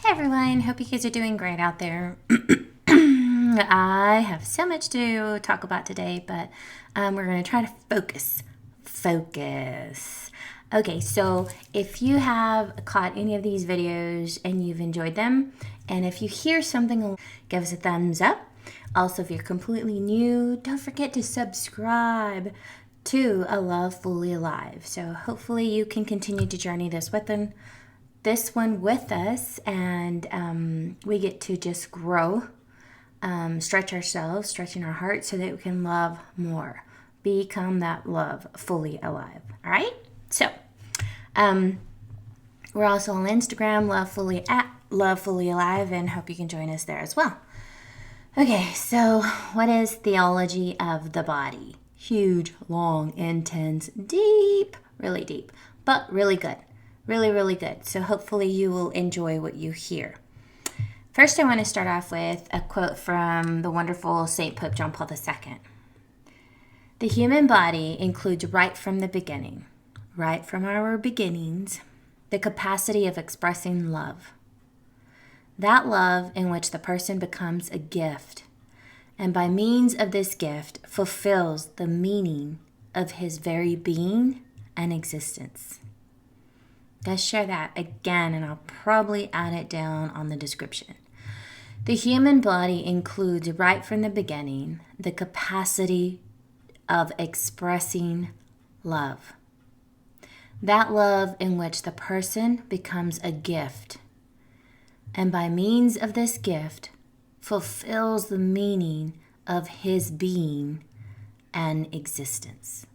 Hi everyone, hope you guys are doing great out there. I have so much to talk about today, but we're going to try to focus. Okay, so if you have caught any of these videos and you've enjoyed them, and if you hear something, give us a thumbs up. Also, if you're completely new, don't forget to subscribe to A Love Fully Alive. So hopefully you can continue to journey this one with us, and we get to just grow, stretch ourselves, stretching our heart so that we can love more, become that love fully alive. All right, so we're also on Instagram, Love Fully Alive, and hope you can join us there as well. Okay, so what is theology of the body? Huge, long, intense, deep, really deep, but really good. Really, really good. So hopefully you will enjoy what you hear. First, I want to start off with a quote from the wonderful Saint Pope John Paul II. The human body includes right from the beginning, right from our beginnings, the capacity of expressing love. That love in which the person becomes a gift, and by means of this gift fulfills the meaning of his very being and existence. Let's share that again, and I'll probably add it down on the description. The human body includes, right from the beginning, the capacity of expressing love. That love in which the person becomes a gift, and by means of this gift, fulfills the meaning of his being and existence.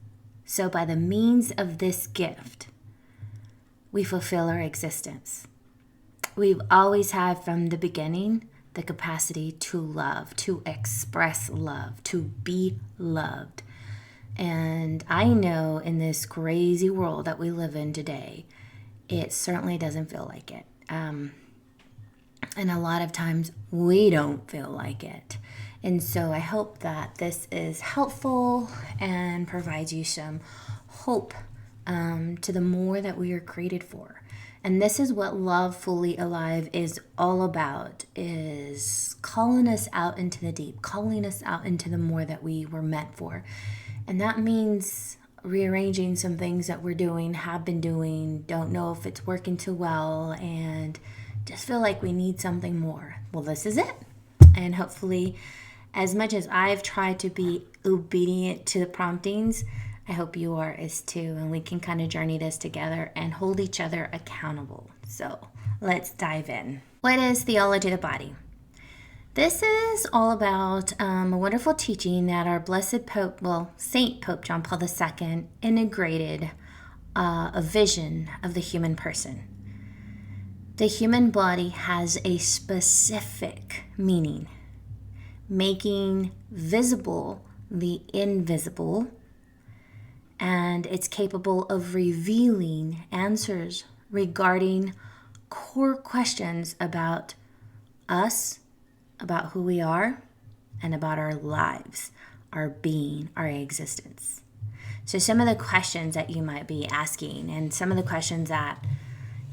So by the means of this gift, we fulfill our existence. We've always had from the beginning the capacity to love, to express love, to be loved. And I know in this crazy world that we live in today, it certainly doesn't feel like it. And a lot of times we don't feel like it. And so I hope that this is helpful and provides you some hope to the more that we are created for. And this is what Love Fully Alive is all about, is calling us out into the deep, calling us out into the more that we were meant for. And that means rearranging some things that we're doing, have been doing, don't know if it's working too well, and just feel like we need something more. Well, this is it. And hopefully, as much as I've tried to be obedient to the promptings, I hope you are as too, and we can kind of journey this together and hold each other accountable. So let's dive in. What is theology of the body? This is all about a wonderful teaching that our blessed Pope, Saint Pope John Paul II integrated a vision of the human person. The human body has a specific meaning, making visible the invisible, and it's capable of revealing answers regarding core questions about us, about who we are, and about our lives, our being, our existence. So some of the questions that you might be asking, and some of the questions that,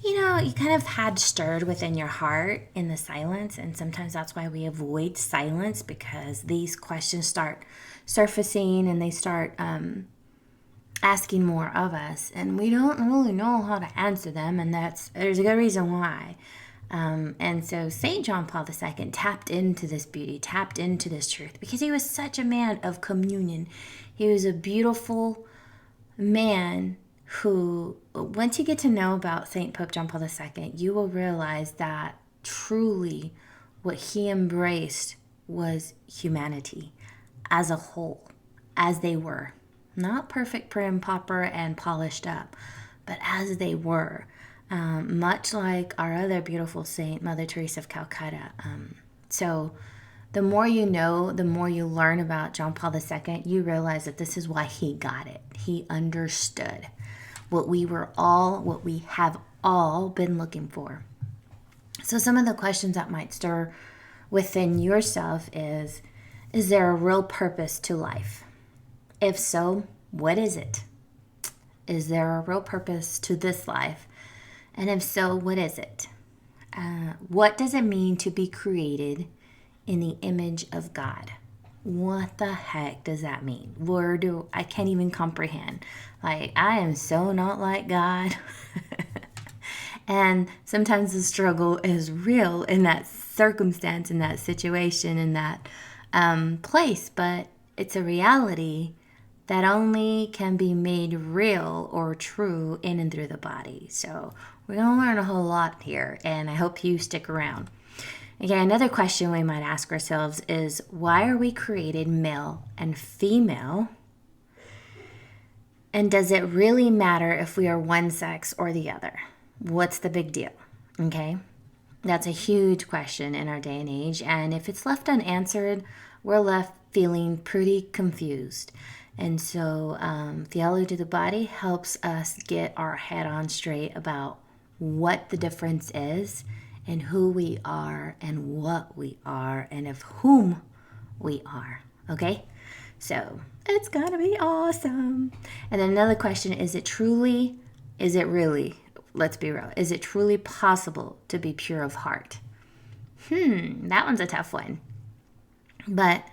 you kind of had stirred within your heart in the silence, and sometimes that's why we avoid silence, because these questions start surfacing and they start asking more of us, and we don't really know how to answer them, and there's a good reason why. And so St. John Paul II tapped into this beauty, tapped into this truth, because he was such a man of communion. He was a beautiful man who, once you get to know about St. Pope John Paul II, you will realize that truly what he embraced was humanity as a whole, as they were. Not perfect, prim, proper, and polished up, but as they were. Much like our other beautiful saint, Mother Teresa of Calcutta. So the more you know, the more you learn about John Paul II, you realize that this is why he got it. He understood what we have all been looking for. So some of the questions that might stir within yourself is there a real purpose to life? If so, what is it? Is there a real purpose to this life? And if so, what is it? What does it mean to be created in the image of God? What the heck does that mean? I can't even comprehend. Like, I am so not like God. And sometimes the struggle is real in that circumstance, in that situation, in that place. But it's a reality that only can be made real or true in and through the body. So we're going to learn a whole lot here, and I hope you stick around. Okay, another question we might ask ourselves is, why are we created male and female? And does it really matter if we are one sex or the other? What's the big deal? Okay, that's a huge question in our day and age. And if it's left unanswered, we're left feeling pretty confused. And so Theology of the Body helps us get our head on straight about what the difference is and who we are and what we are and of whom we are. Okay? So it's going to be awesome. And then another question, is it really, let's be real, is it truly possible to be pure of heart? That one's a tough one. But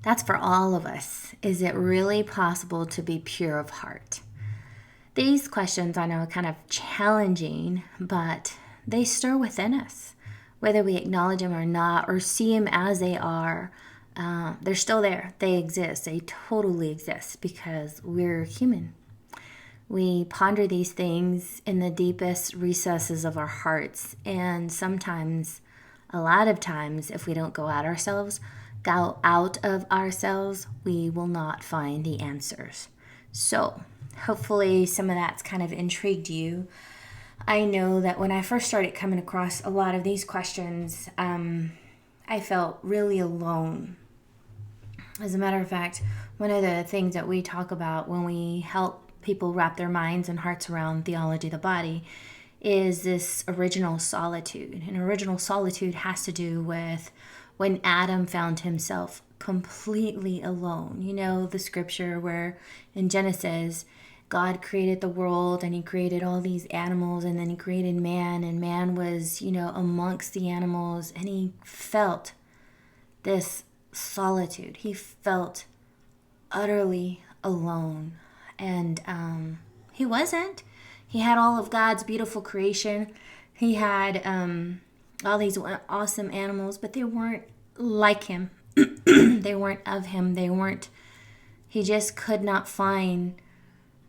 that's for all of us. Is it really possible to be pure of heart? These questions I know are kind of challenging, but they stir within us. Whether we acknowledge them or not, or see them as they are, they're still there. They exist. They totally exist because we're human. We ponder these things in the deepest recesses of our hearts, and sometimes, a lot of times, if we don't go out of ourselves, we will not find the answers. So hopefully some of that's kind of intrigued you. I know that when I first started coming across a lot of these questions, I felt really alone. As a matter of fact, one of the things that we talk about when we help people wrap their minds and hearts around theology of the body is this original solitude. And original solitude has to do with when Adam found himself completely alone. You know, the scripture where in Genesis, God created the world and he created all these animals, and then he created man, and man was, amongst the animals, and he felt this solitude. He felt utterly alone. And he wasn't. He had all of God's beautiful creation. He had all these awesome animals, but they weren't like him. They weren't of him. He just could not find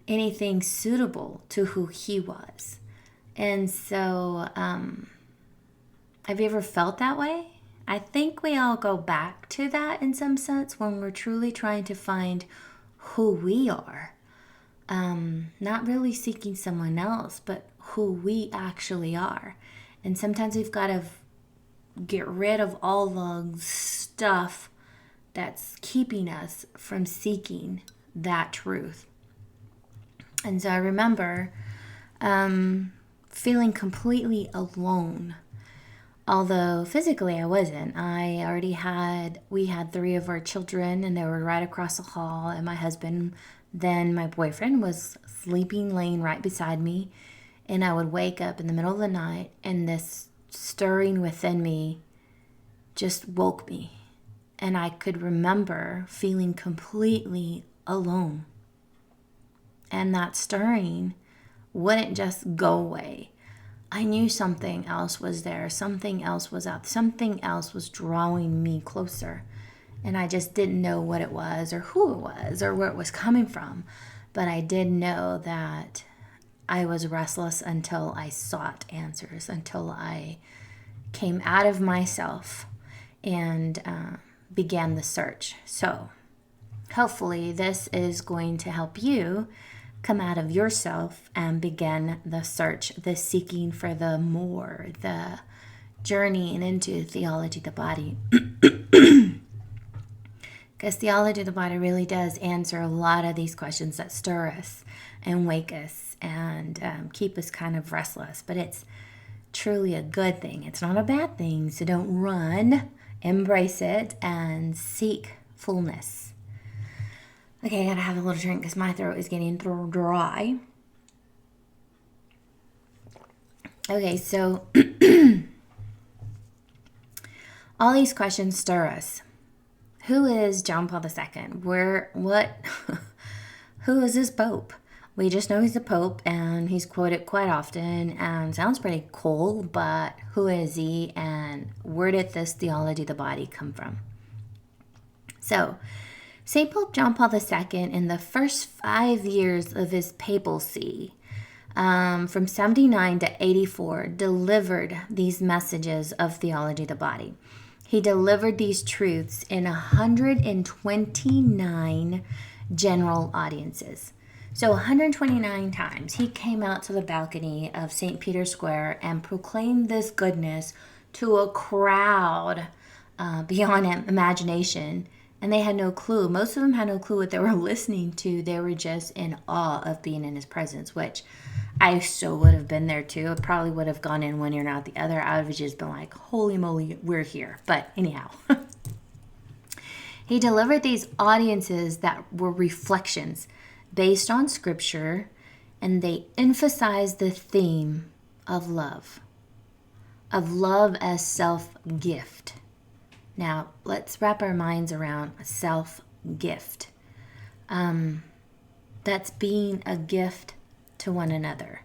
anything suitable to who he was. And so, have you ever felt that way? I think we all go back to that in some sense when we're truly trying to find who we are. Not really seeking someone else, but who we actually are. And sometimes we've got to get rid of all the stuff that's keeping us from seeking that truth. And so I remember feeling completely alone. Although physically I wasn't. We had 3 of our children, and they were right across the hall, and my husband, then my boyfriend, was sleeping, laying right beside me. And I would wake up in the middle of the night, and this stirring within me just woke me. And I could remember feeling completely alone. And that stirring wouldn't just go away. I knew something else was there. Something else was out. Something else was drawing me closer. And I just didn't know what it was or who it was or where it was coming from. But I did know that I was restless until I sought answers, until I came out of myself and began the search. So hopefully this is going to help you come out of yourself and begin the search, the seeking for the more, the journeying into theology of the body. Because theology of the body really does answer a lot of these questions that stir us and wake us and keep us kind of restless. But it's truly a good thing. It's not a bad thing. So don't run, embrace it, and seek fullness. Okay, I gotta have a little drink because my throat is getting dry. Okay, so All these questions stir us. Who is John Paul II? Who is this Pope? We just know he's a Pope and he's quoted quite often and sounds pretty cool, but who is he and where did this theology of the body come from? So, St. Pope John Paul II, in the first 5 years of his papacy, from 79 to 84, delivered these messages of theology of the body. He delivered these truths in 129 general audiences. So 129 times he came out to the balcony of St. Peter's Square and proclaimed this goodness to a crowd beyond imagination. And they had no clue. Most of them had no clue what they were listening to. They were just in awe of being in his presence, which I so would have been there too. I probably would have gone in one ear and out the other. I would have just been like, holy moly, we're here. But anyhow, he delivered these audiences that were reflections based on scripture, and they emphasized the theme of love as self-gift. Now, let's wrap our minds around self-gift. That's being a gift to one another.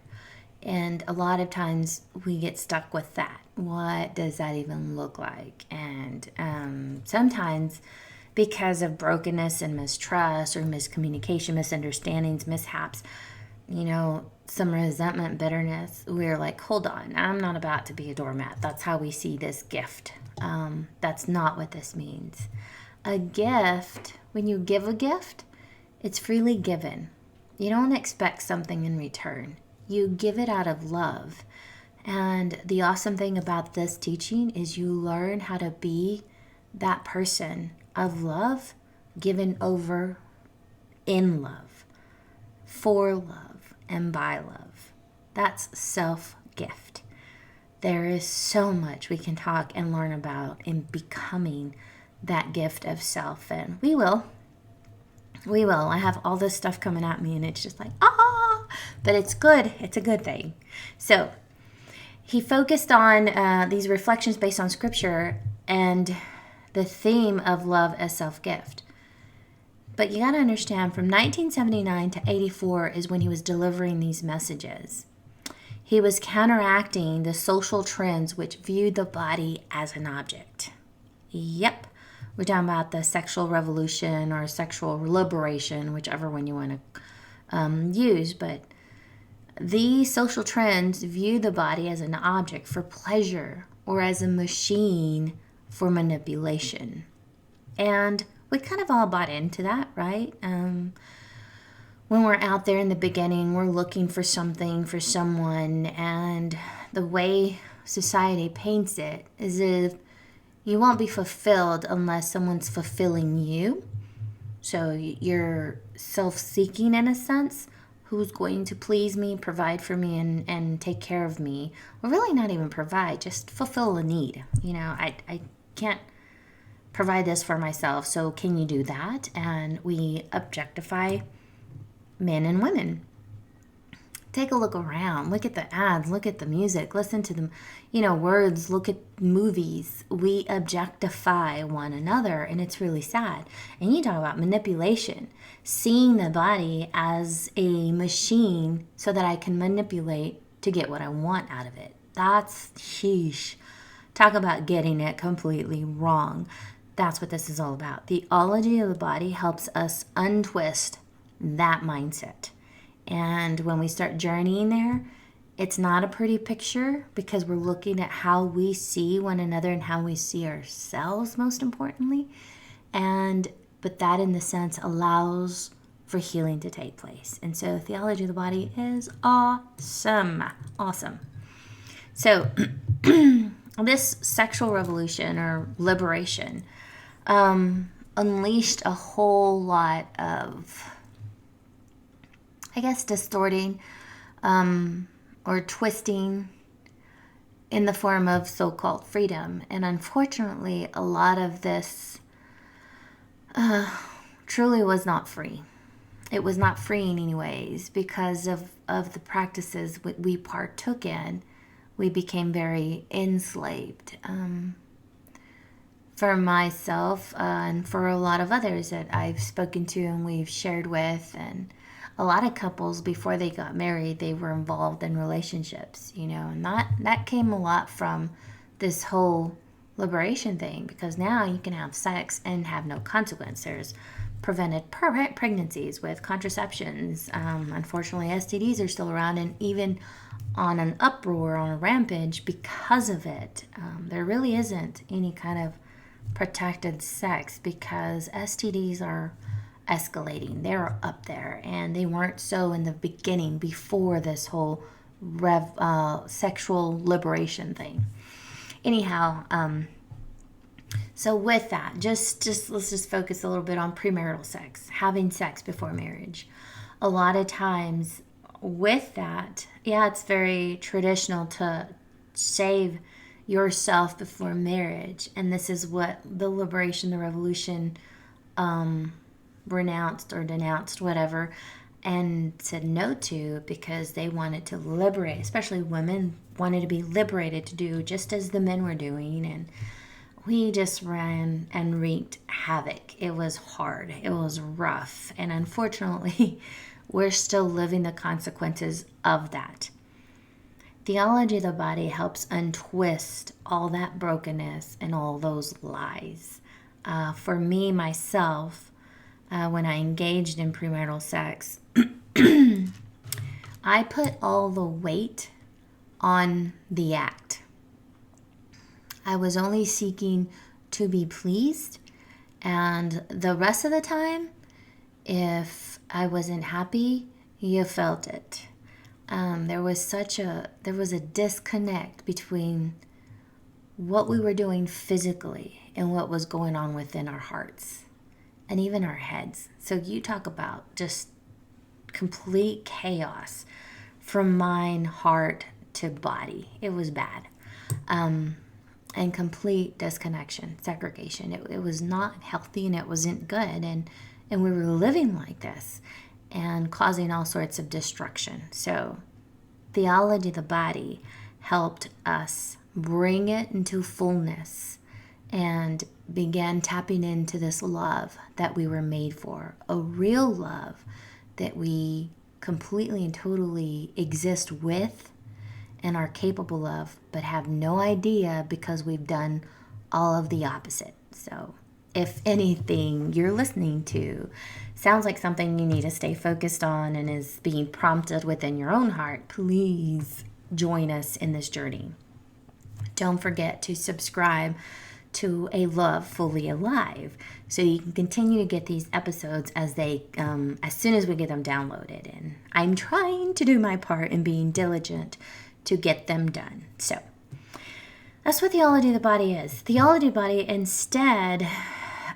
And a lot of times we get stuck with that. What does that even look like? And sometimes because of brokenness and mistrust or miscommunication, misunderstandings, mishaps, some resentment, bitterness, we're like, hold on, I'm not about to be a doormat. That's how we see this gift. That's not what this means. A gift, when you give a gift, it's freely given. You don't expect something in return. You give it out of love. And the awesome thing about this teaching is you learn how to be that person of love, given over in love, for love, and by love. That's self-gift. There is so much we can talk and learn about in becoming that gift of self. And we will. I have all this stuff coming at me and it's just like, but it's good. It's a good thing. So he focused on these reflections based on scripture and the theme of love as self-gift. But you got to understand, from 1979 to 84 is when he was delivering these messages. He was counteracting the social trends which viewed the body as an object. Yep, we're talking about the sexual revolution or sexual liberation, whichever one you want to use. But these social trends view the body as an object for pleasure or as a machine for manipulation. And we kind of all bought into that, right? When we're out there in the beginning, we're looking for something, for someone, and the way society paints it is if you won't be fulfilled unless someone's fulfilling you. So you're self-seeking in a sense. Who's going to please me, provide for me, and take care of me? Well, really not even provide, just fulfill a need. I can't provide this for myself, so can you do that? And we objectify men and women. Take a look around, look at the ads, look at the music, listen to the words, look at movies. We objectify one another, and it's really sad. And you talk about manipulation, seeing the body as a machine so that I can manipulate to get what I want out of it. That's sheesh. Talk about getting it completely wrong. That's what this is all about. Theology of the body helps us untwist that mindset. And when we start journeying there, it's not a pretty picture because we're looking at how we see one another and how we see ourselves, most importantly. But that, in the sense, allows for healing to take place. And so theology of the body is awesome. Awesome. So this sexual revolution or liberation unleashed a whole lot of, distorting or twisting in the form of so-called freedom. And unfortunately, a lot of this truly was not free. It was not free in any ways because of the practices we partook in. We became very enslaved. for myself and for a lot of others that I've spoken to and we've shared with, and a lot of couples before they got married, they were involved in relationships, and that came a lot from this whole liberation thing, because now you can have sex and have no consequence. There's prevented pregnancies with contraceptions. Unfortunately, STDs are still around and even on an uproar, on a rampage because of it. There really isn't any kind of protected sex because STDs are escalating. They're up there, and they weren't so in the beginning before this whole sexual liberation thing. Anyhow, so with that, just let's just focus a little bit on premarital sex, having sex before marriage. A lot of times with that, yeah, it's very traditional to save yourself before marriage, and this is what the liberation, the revolution renounced or denounced, whatever, and said no to, because they wanted to liberate, especially women wanted to be liberated to do just as the men were doing, and we just ran and wreaked havoc. It was hard, it was rough, and unfortunately we're still living the consequences of that. Theology of the body helps untwist all that brokenness and all those lies. For me, myself, when I engaged in premarital sex, I put all the weight on the act. I was only seeking to be pleased, and the rest of the time, if I wasn't happy, you felt it. There was a disconnect between what we were doing physically and what was going on within our hearts and even our heads. So you talk about just complete chaos from mind, heart to body. It was bad. And complete disconnection, segregation. It was not healthy, and it wasn't good. And we were living like this and causing all sorts of destruction. So theology of the body helped us bring it into fullness and began tapping into this love that we were made for, a real love that we completely and totally exist with and are capable of, but have no idea because we've done all of the opposite. So if anything you're listening to sounds like something you need to stay focused on and is being prompted within your own heart, please join us in this journey. Don't forget to subscribe to A Love Fully Alive so you can continue to get these episodes as soon as we get them downloaded. And I'm trying to do my part in being diligent to get them done. So that's what theology of the body is. Theology of the body, instead,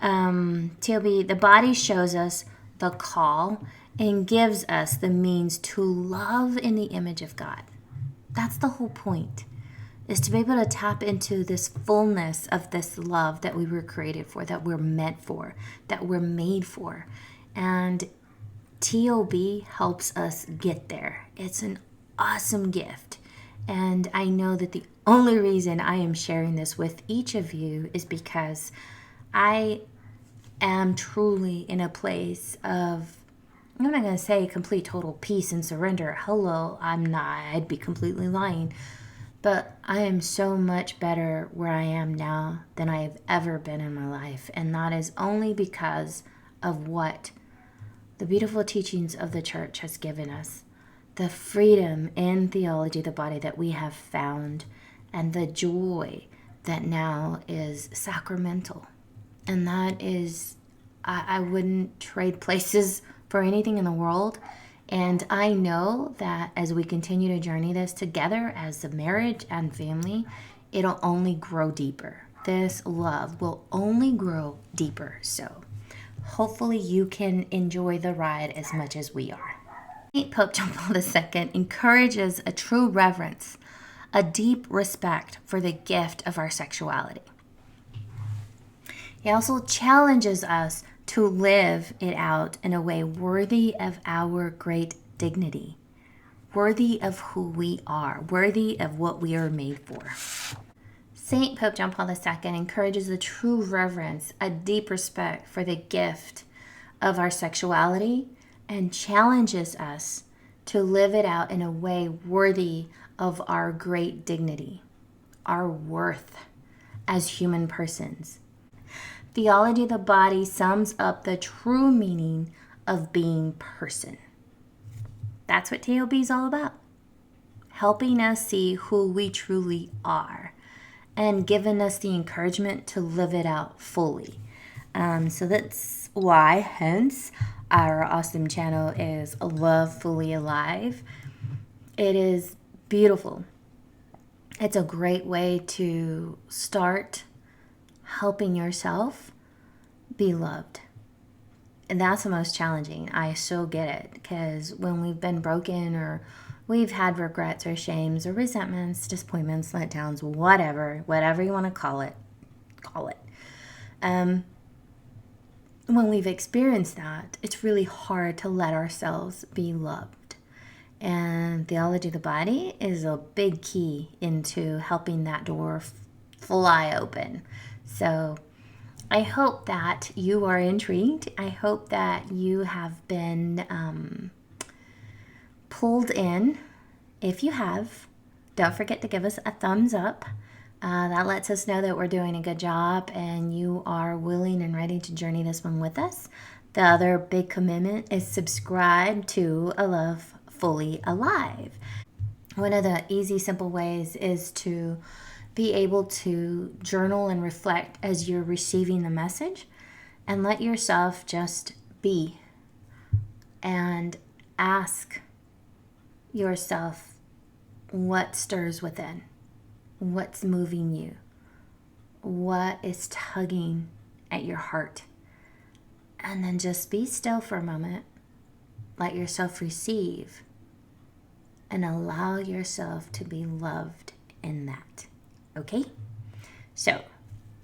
TLB, the body shows us the call and gives us the means to love in the image of God. That's the whole point, is to be able to tap into this fullness of this love that we were created for, that we're meant for, that we're made for. And TOB helps us get there. It's an awesome gift. And I know that the only reason I am sharing this with each of you is because I am truly in a place of, I'm not going to say complete total peace and surrender. Hello, I'm not. I'd be completely lying. But I am so much better where I am now than I have ever been in my life. And that is only because of what the beautiful teachings of the church has given us. The freedom in theology of the body that we have found, and the joy that now is sacramental. And that is, I wouldn't trade places for anything in the world. And I know that as we continue to journey this together as a marriage and family, it'll only grow deeper. This love will only grow deeper. So hopefully you can enjoy the ride as much as we are. Pope John Paul II encourages a true reverence, a deep respect for the gift of our sexuality. He also challenges us to live it out in a way worthy of our great dignity, worthy of who we are, worthy of what we are made for. Saint Pope John Paul II encourages a true reverence, a deep respect for the gift of our sexuality, and challenges us to live it out in a way worthy of our great dignity, our worth as human persons. Theology of the body sums up the true meaning of being person. That's what TOB is all about. Helping us see who we truly are and giving us the encouragement to live it out fully. So that's why, hence, our awesome channel is Love Fully Alive. It is beautiful. It's a great way to start helping yourself be loved. And that's the most challenging. I so get it, because when we've been broken or we've had regrets or shames or resentments, disappointments, letdowns, whatever you want to call it. When we've experienced that, it's really hard to let ourselves be loved. And Theology of the Body is a big key into helping that door fly open. So I hope that you are intrigued. I hope that you have been pulled in. If you have, don't forget to give us a thumbs up. That lets us know that we're doing a good job and you are willing and ready to journey this one with us. The other big commitment is subscribe to A Love Fully Alive. One of the easy, simple ways is to be able to journal and reflect as you're receiving the message, and let yourself just be and ask yourself what stirs within, what's moving you, what is tugging at your heart, and then just be still for a moment, let yourself receive, and allow yourself to be loved in that. Okay? So,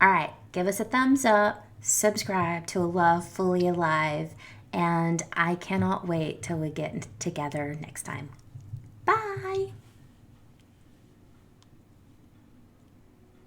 all right, give us a thumbs up, subscribe to Love Fully Alive, and I cannot wait till we get together next time. Bye!